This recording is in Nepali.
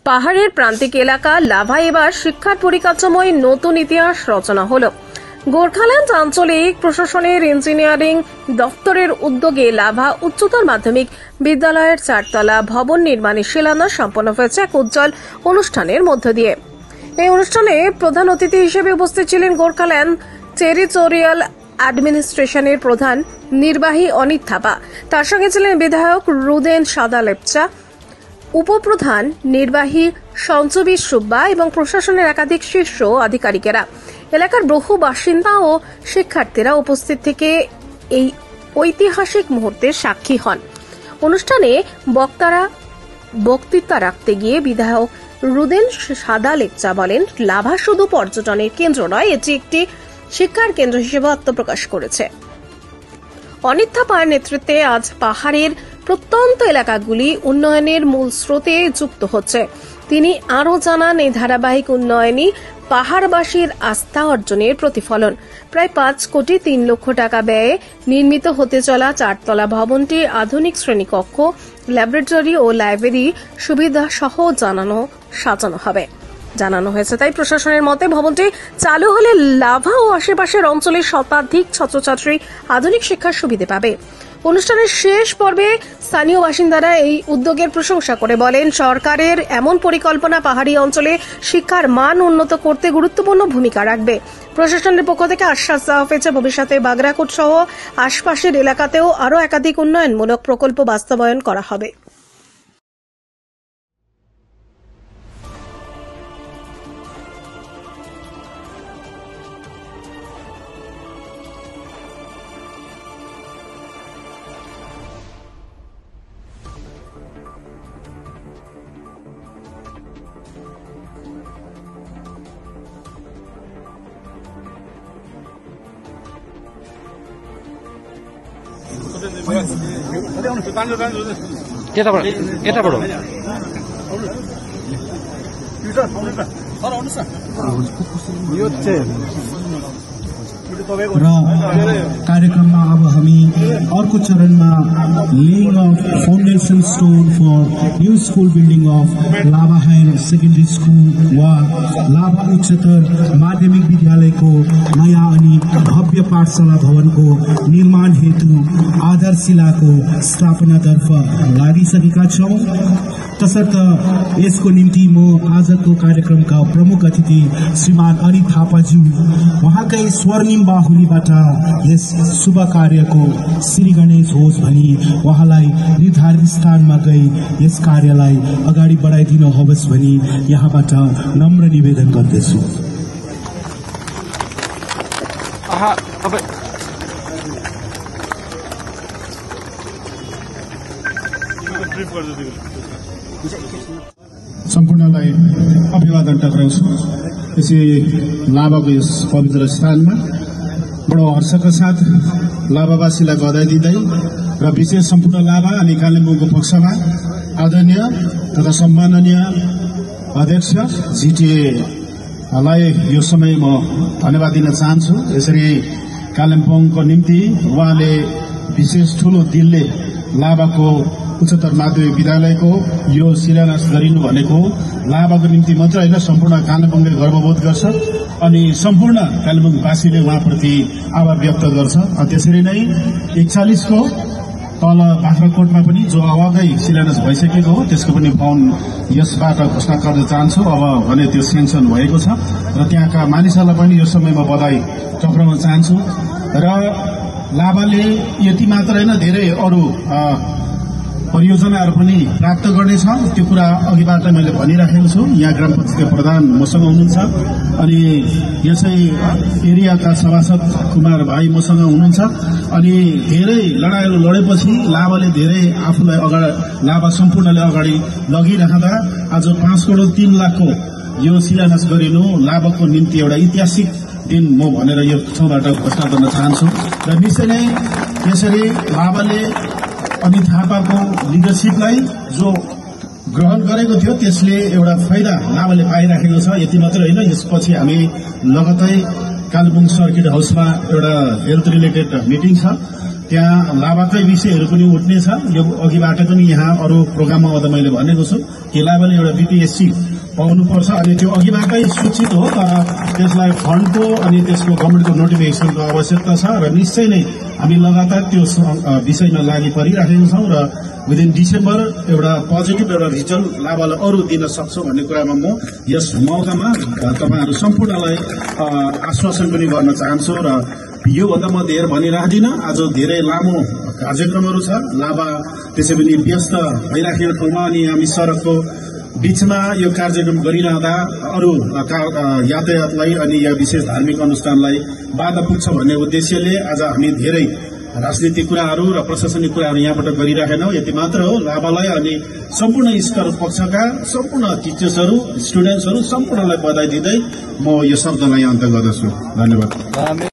পাহাড়ের প্রান্তিক এলাকা লাভায় এবার শিক্ষার পরিকাঠামোয় নতুন ইতিহাস রচনা হলো। গোর্খাল্যান্ড আঞ্চলিক প্রশাসনের ইঞ্জিনিয়ারিং দপ্তরের উদ্যোগে লাভা উচ্চতর মাধ্যমিক বিদ্যালয়ের 4 তলা ভবন নির্মাণের শিলান্যাস সম্পন্ন হয়েছে এক উজ্জ্বল অনুষ্ঠানের মধ্য দিয়ে। এই অনুষ্ঠানে প্রধান অতিথি হিসেবে উপস্থিত ছিলেন গোর্খাল্যান্ড টেরিটোরিয়াল অ্যাডমিনিস্ট্রেশনের প্রধান নির্বাহী অনিত থাপা। তার সঙ্গে ছিলেন বিধায়ক রুদেন সাদা লেপচা, উপপ্রধান নির্বাহী সঞ্জবীর সুব্বা এবং প্রশাসনের একাধিক শীর্ষ আধিকারিকেরা। এলাকার বহু বাসিন্দা ও শিক্ষার্থীরা উপস্থিত থেকে এই ঐতিহাসিক মুহূর্তের সাক্ষী হন। অনুষ্ঠানে বক্তৃতা রাখতে গিয়ে বিধায়ক রুদেন সাদা লেপচা বলেন, লাভা শুধু পর্যটনের কেন্দ্র নয়, এটি একটি শিক্ষার কেন্দ্র হিসেবে আত্মপ্রকাশ করেছে। অনিত থাপার নেতৃত্বে আজ পাহাড়ের প্রত্যন্ত এলাকাগুলি উন্নয়নের মূল স্রোতে যুক্ত হচ্ছে। তিনি আরও জানান, এই ধারাবাহিক উন্নয়নই পাহাড়বাসীর আস্থা অর্জনের প্রতিফলন। প্রায় 5 কোটি 3 লক্ষ টাকা ব্যয়ে নির্মিত হতে চলা 4 তলা ভবনটি আধুনিক শ্রেণীকক্ষ, ল্যাবরেটরি ও লাইব্রেরি সুবিধা সহ সাজানো হবে জানানো হয়েছে। তাই প্রশাসনের মতে ভবনটি চালু হলে লাভা ও আশেপাশের অঞ্চলের শতাধিক ছাত্রছাত্রী আধুনিক শিক্ষার সুবিধা পাবে। অনুষ্ঠানের শেষ পর্বে স্থানীয় বাসিন্দারা এই উদ্যোগের প্রশংসা করে বলেন, সরকারের এমন পরিকল্পনা পাহাড়ি অঞ্চলে শিক্ষার মান উন্নত করতে গুরুত্বপূর্ণ ভূমিকা রাখবে। প্রশাসনের পক্ষ থেকে আশ্বাস দেওয়া হয়েছে, ভবিষ্যতে বাগরাকোট সহ আশপাশের এলাকাতেও আরও একাধিক উন্নয়নমূলক প্রকল্প বাস্তবায়ন করা হবে। कार्यक्रममा अब हामी अर्को चरणमा laying of foundation stone for new school building of Labha higher secondary school वा लाभा उच्चतर माध्यमिक विद्यालयको नयाँ अनि भव्य पाठशाला भवनको निर्माण हेतु आधारशिलाको स्थापनातर्फ लागिसकेका छौं। तसर्थ यसको निम्ति म आजको कार्यक्रमका प्रमुख अतिथि श्रीमान अनित थापाज्यू उहाँकै स्वर्णिम बाहुलीबाट यस शुभ कार्यको श्री गणेश होस् भनी उहाँलाई निर्धारित स्थानमा गई यस कार्यलाई अगाडि बढाइदिनु होस् भनी यहाँबाट नम्र निवेदन गर्दछु। सम्पूर्णलाई अभिवादन टक्राउँछु। यसै लाभाको यस पवित्र स्थानमा बडो हर्षका साथ लाभावासीलाई बधाई दिँदै र विशेष सम्पूर्ण लाभा अनि कालिम्पोङको पक्षमा आदरणीय तथा सम्माननीय अध्यक्ष जिटिएलाई यो समय म धन्यवाद दिन चाहन्छु। यसरी कालिम्पोङको निम्ति उहाँले विशेष ठूलो दिलले लाभाको उच्चतर माध्यमिक विद्यालयको यो शिलान्यास गरिनु भनेको लाभाको निम्ति मात्र होइन, सम्पूर्ण कालिम्पोङले गर्वबोध गर्छ अनि सम्पूर्ण कालिम्पोङवासीले उहाँप्रति आभार व्यक्त गर्छ। त्यसरी नै 41 को तल बाख्राकोटमा पनि जो अगावै शिलान्यास भइसकेको हो त्यसको पनि भवन यसबाट घोषणा गर्न चाहन्छु। अब भने त्यो सेन्सन भएको छ र त्यहाँका मानिसहरूलाई पनि यो समयमा बधाई टक्राउन चाहन्छु। र लाभाले यति मात्र होइन, धेरै अरू परियोजनाहरू पनि प्राप्त गर्नेछ। त्यो कुरा अघिबाट मैले भनिराखेको छु। यहाँ ग्राम पञ्चायतका प्रधान मसँग हुनुहुन्छ अनि यसै एरियाका सभासद कुमार भाइ मसँग हुनुहुन्छ अनि धेरै लडाइँहरू लडेपछि लाभाले धेरै आफूलाई अगाडि लाभा सम्पूर्णले अगाडि लगिराख्दा आज 5 करोड 3 लाखको यो शिलान्यास गरिनु लाभाको निम्ति एउटा ऐतिहासिक दिन म भनेर यो ठाउँबाट घोषणा गर्न चाहन्छु। र निश्चय नै यसरी लाभाले अनित थापाको लिडरशिपलाई जो ग्रहण गरेको थियो त्यसले एउटा फाइदा लाभाले पाइराखेको छ। यति मात्र होइन, यसपछि हामी लगतै कालिम्पोङ सर्किट हाउसमा एउटा हेल्थ रिलेटेड मिटिङ छ, त्यहाँ लाभाकै विषयहरू पनि उठ्नेछ। यो अघिबाट पनि यहाँ अरू प्रोग्राममा आउँदा मैले भनेको छु कि लाभाले एउटा बीपीएससी पाउनुपर्छ अनि त्यो अघिबाटै सूचित हो, तर त्यसलाई फन्डको अनि त्यसको गभर्मेन्टको नोटिफिकेसनको आवश्यकता छ र निश्चय नै हामी लगातार त्यो विषयमा लागि परिराखेका छौँ र विदिन डिसेम्बर एउटा पोजिटिभ एउटा रिजल्ट लाभालाई अरू दिन सक्छौँ भन्ने कुरामा म यस मौकामा तपाईँहरू सम्पूर्णलाई आश्वासन पनि गर्न चाहन्छु र योभन्दा म धेरै भनिराख्दिनँ। आज धेरै लामो कार्यक्रमहरू छ। लाभा त्यसै पनि व्यस्त भइराखेको ठाउँमा अनि हामी सड़कको बीचमा यो कार्यक्रम गरिरहँदा अरू यातायातलाई अनि या विशेष धार्मिक अनुष्ठानलाई बाधा पुग्छ भन्ने उद्देश्यले आज हामी धेरै राजनीतिक कुराहरू र प्रशासनिक कुराहरू यहाँबाट गरिराखेनौँ। यति मात्र हो, लाभालाई अनि सम्पूर्ण स्कुल पक्षका सम्पूर्ण टिचर्सहरू स्टुडेन्ट्सहरू सम्पूर्णलाई बधाई दिँदै म यो शब्दलाई अन्त्य गर्दछु। धन्यवाद।